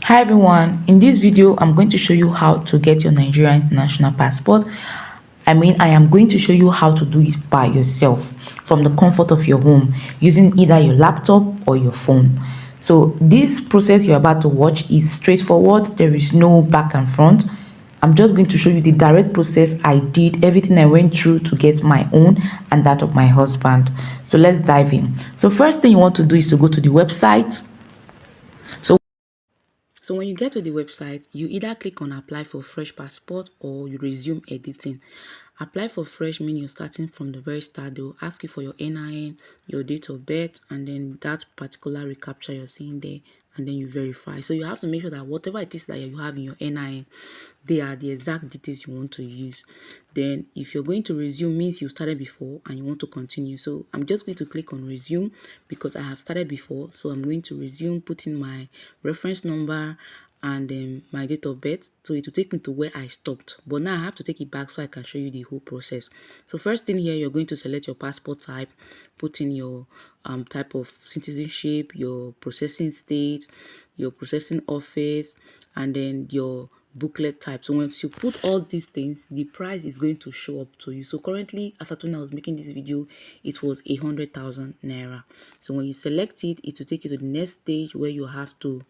Hi everyone, in this video I'm going to show you how to get your Nigerian international passport. I am going to show you how to do it by yourself from the comfort of your home using either your laptop or your phone. So this process you're about to watch is straightforward. There is no back and front. I'm just going to show you the direct process I did, everything I went through to get my own and that of my husband. So let's dive in. So first thing you want to do is to go to the website. So when you get to the website, you either click on apply for fresh passport or you resume editing. Apply for fresh means you're starting from the very start. They will ask you for your NIN, your date of birth, and then that particular recaptcha you're seeing there, and then you verify. So you have to make sure that whatever it is that you have in your NIN, they are the exact details you want to use. Then if you're going to resume means you started before and you want to continue. So I'm just going to click on resume because I have started before. So I'm going to resume, put in my reference number and then my date of birth. So it will take me to where I stopped. But now I have to take it back so I can show you the whole process. So first thing here, you're going to select your passport type, put in your type of citizenship, your processing state, your processing office, and then your booklet type. So once you put all these things, the price is going to show up to you. So currently, as at when I was making this video, it was 100,000 naira. So when you select it, it will take you to the next stage where you have to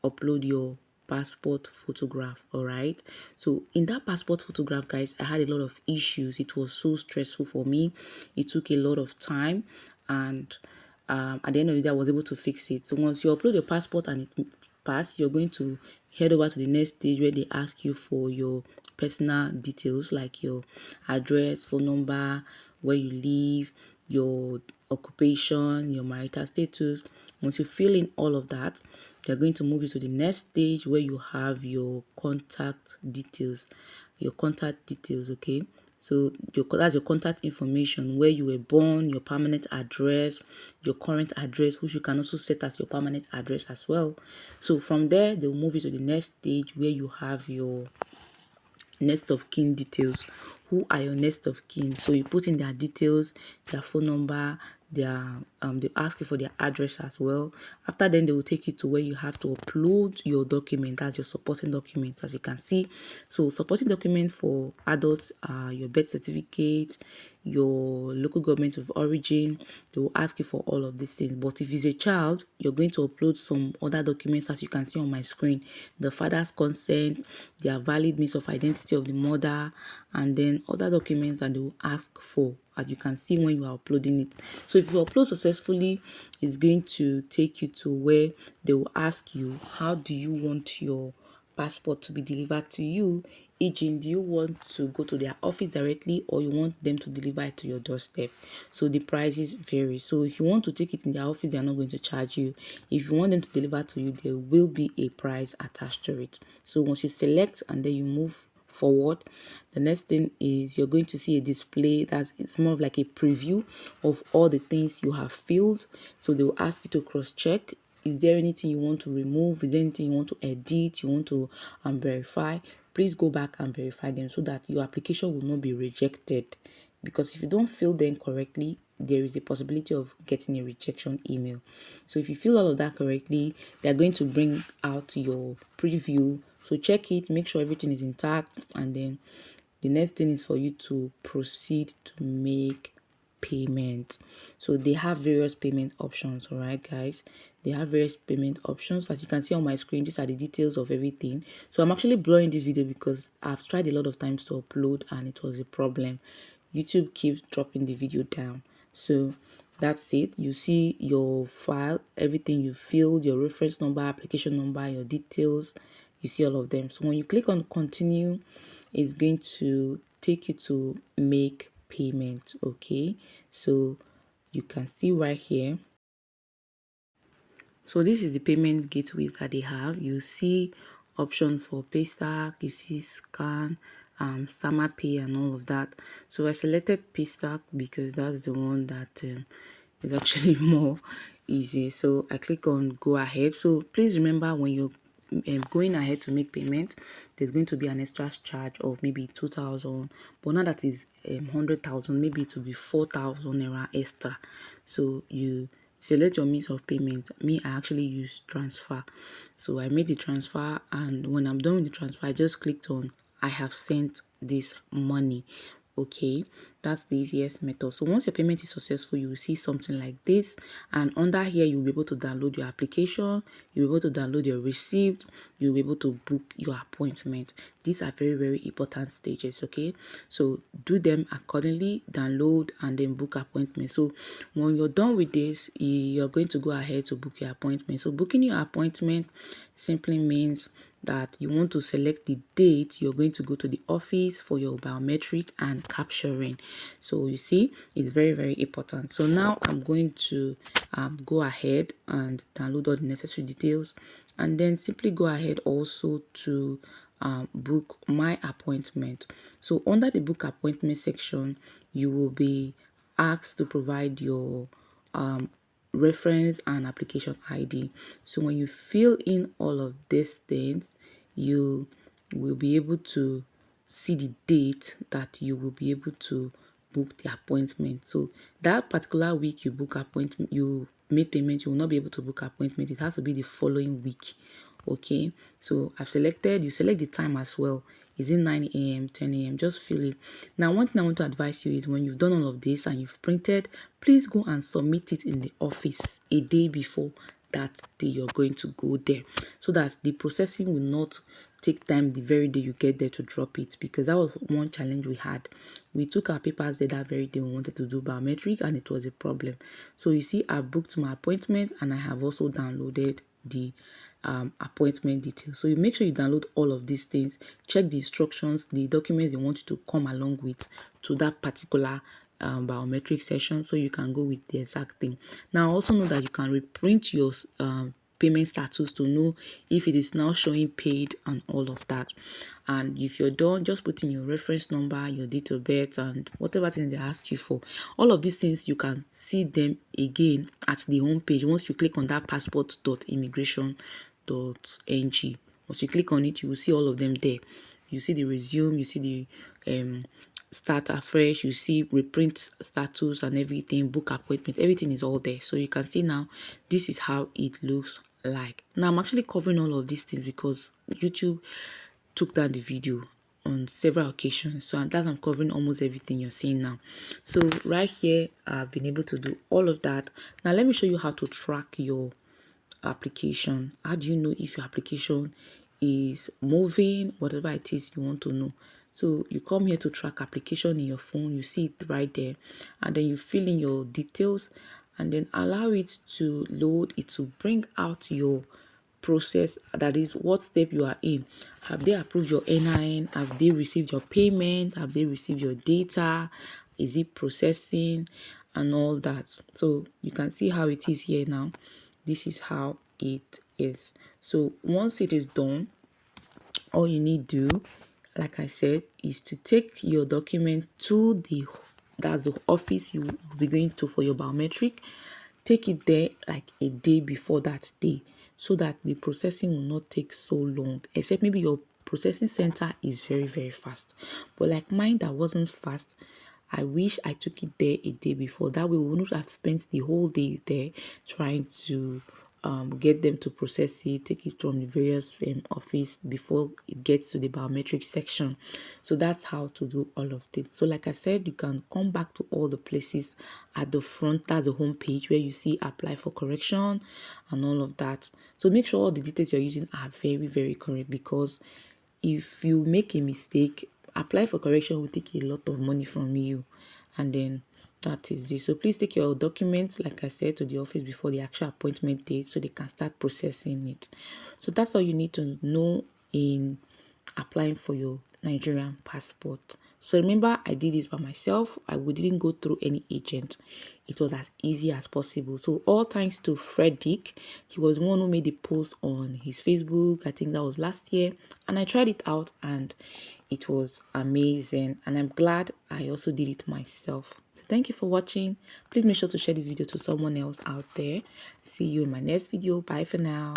upload your passport photograph. All right, so in that passport photograph, guys, I had a lot of issues. It was so stressful for me. It took a lot of time, and at the end of the day I was able to fix it. So once you upload your passport and it pass, you're going to head over to the next stage where they ask you for your personal details like your address, phone number, where you live, your occupation, your marital status. Once you fill in all of that, they're going to move you to the next stage where you have your contact details. Okay? So that's your contact information, where you were born, your permanent address, your current address, which you can also set as your permanent address as well. So from there, they'll move you to the next stage where you have your next of kin details. Who are your next of kin? So you put in their details, their phone number, their they ask you for their address as well. After then, they will take you to where you have to upload your document. That's your supporting documents, as you can see. So supporting documents for adults are your birth certificate, your local government of origin. They will ask you for all of these things. But if it's a child, you're going to upload some other documents, as you can see on my screen: the father's consent, their valid means of identity of the mother, and then other documents that they will ask for, as you can see when you are uploading it. So if you upload successfully, it's going to take you to where they will ask you, how do you want your passport to be delivered to you? E.g., do you want to go to their office directly or you want them to deliver it to your doorstep? So the prices vary. So if you want to take it in their office, they are not going to charge you. If you want them to deliver to you, there will be a price attached to it. So once you select and then you move forward, the next thing is you're going to see a display it's more of like a preview of all the things you have filled. So they will ask you to cross check. Is there anything you want to remove? Is there anything you want to edit, you want to verify? Please go back and verify them so that your application will not be rejected. Because if you don't fill them correctly, there is a possibility of getting a rejection email. So if you fill all of that correctly, they're going to bring out your preview. So check it, make sure everything is intact, and then the next thing is for you to proceed to make payment. So they have various payment options. All right, guys, they have various payment options. As you can see on my screen, these are the details of everything. So I'm actually blurring this video because I've tried a lot of times to upload and it was a problem. YouTube keeps dropping the video down. So that's it. You see your file, everything you filled, your reference number, application number, your details, you see all of them. So when you click on continue, it's going to take you to make payment. Okay, so you can see right here. So this is the payment gateways that they have. You see option for Paystack, you see scan, Sama Pay and all of that. So I selected Paystack because that's the one that is actually more easy. So I click on go ahead. So please remember, when you're going ahead to make payment, there's going to be an extra charge of maybe 2,000, but now that is 100,000, maybe it will be 4,000 naira extra. So you select your means of payment. Me, I actually use transfer. So I made the transfer, and when I'm done with the transfer, I just clicked on I have sent this money. Okay, that's the easiest method. So once your payment is successful, you will see something like this, and under here you'll be able to download your application, you'll be able to download your receipt, you'll be able to book your appointment. These are very, very important stages. Okay, so do them accordingly, download and then book appointment. So when you're done with this, you're going to go ahead to book your appointment. So booking your appointment simply means that you want to select the date you're going to go to the office for your biometric and capturing. So you see, it's very, very important. So now I'm going to go ahead and download all the necessary details, and then simply go ahead also to book my appointment. So under the book appointment section, you will be asked to provide your reference and application ID. So when you fill in all of these things, you will be able to see the date that you will be able to book the appointment. So that particular week you book appointment, you made payment, you will not be able to book appointment. It has to be the following week. Okay, so I've selected, you select the time as well. Is it 9 a.m., 10 a.m.? Just fill it. Now, one thing I want to advise you is when you've done all of this and you've printed, please go and submit it in the office a day before that day you're going to go there, so that the processing will not take time the very day you get there to drop it, because that was one challenge we had. We took our papers there that very day we wanted to do biometric, and it was a problem. So you see, I booked my appointment and I have also downloaded the appointment details. So you make sure you download all of these things, check the instructions, the documents they want you to come along with to that particular biometric session, so you can go with the exact thing. Now also know that you can reprint your payment status to know if it is now showing paid and all of that. And if you're done, just put in your reference number, your date of birth, and whatever thing they ask you for. All of these things, you can see them again at the home page once you click on that passport.immigration.ng. Once you click on it, you will see all of them there. You see the resume, you see the start afresh, you see reprint status and everything, book appointment, everything is all there. So you can see now, this is how it looks like. Now I'm actually covering all of these things because YouTube took down the video on several occasions, so that I'm covering almost everything you're seeing now. So right here, I've been able to do all of that. Now let me show you how to track your application. How do you know if your application is moving, whatever it is you want to know? So you come here to track application in your phone, you see it right there, and then you fill in your details and then allow it to load. It will bring out your process, that is what step you are in. Have they approved your NIN? Have they received your payment? Have they received your data? Is it processing and all that? So you can see how it is here now. This is how it is. So once it is done, all you need to do, like I said, is to take your document to that's the office you will be going to for your biometric. Take it there like a day before that day, so that the processing will not take so long, except maybe your processing center is very, very fast. But like mine that wasn't fast, I wish I took it there a day before. That way we wouldn't have spent the whole day there trying to get them to process it, take it from the various office before it gets to the biometric section. So that's how to do all of this. So like I said, you can come back to all the places at the front. That's the home page where you see apply for correction and all of that. So make sure all the details you're using are very, very correct, because if you make a mistake, apply for correction will take a lot of money from you, and then that is it. So please take your documents, like I said, to the office before the actual appointment date so they can start processing it. So that's all you need to know in applying for your Nigerian passport. So remember, I did this by myself. We didn't go through any agent. It was as easy as possible. So all thanks to Frederick. He was the one who made the post on his Facebook. I think that was last year. And I tried it out and it was amazing. And I'm glad I also did it myself. So thank you for watching. Please make sure to share this video to someone else out there. See you in my next video. Bye for now.